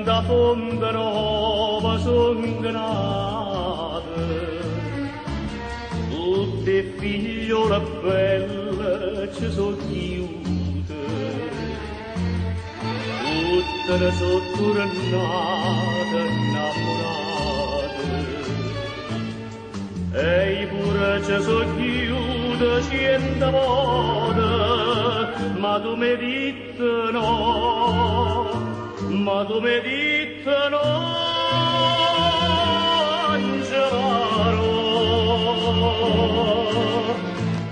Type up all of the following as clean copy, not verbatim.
da fonda nuova songranate, tutte figliole belle ci sono chiuse, tutte le sono tornate innamorate, e pure ci sono chiuse 100 volte, ma tu mi dite no. Ma tu mi dite no, Angelaro,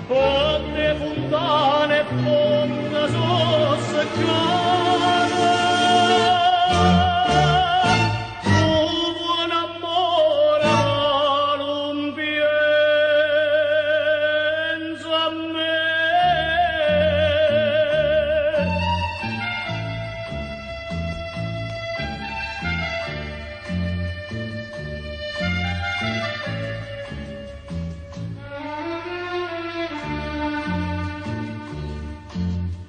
quante fontane e fonda sono seccate, tu buon amore non pensa a me.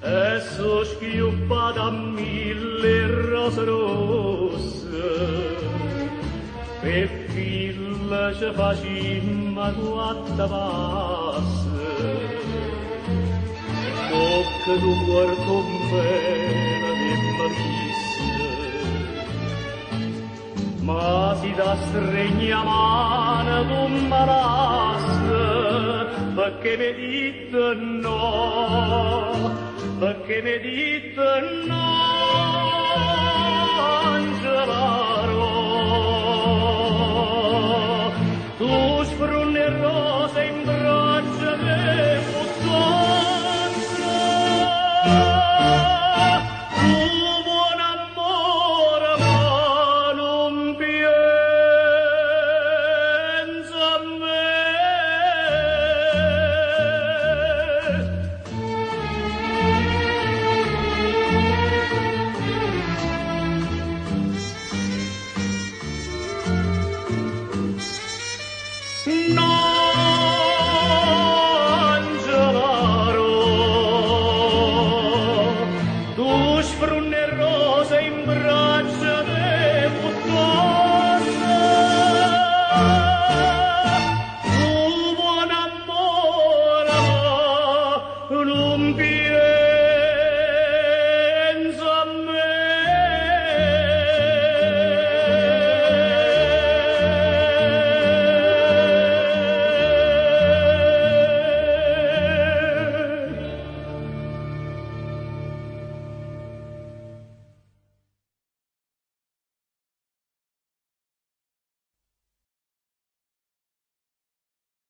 E so schiuppata a 1000 rose rosse, per fila ci facimmo 4 passe, tocca tu guardo bene di Marisse, ma si da stregna mano tu m'arasse, perché mi dite no. Perché mi dite no, Angelaro, tu sprunne rose in braccia che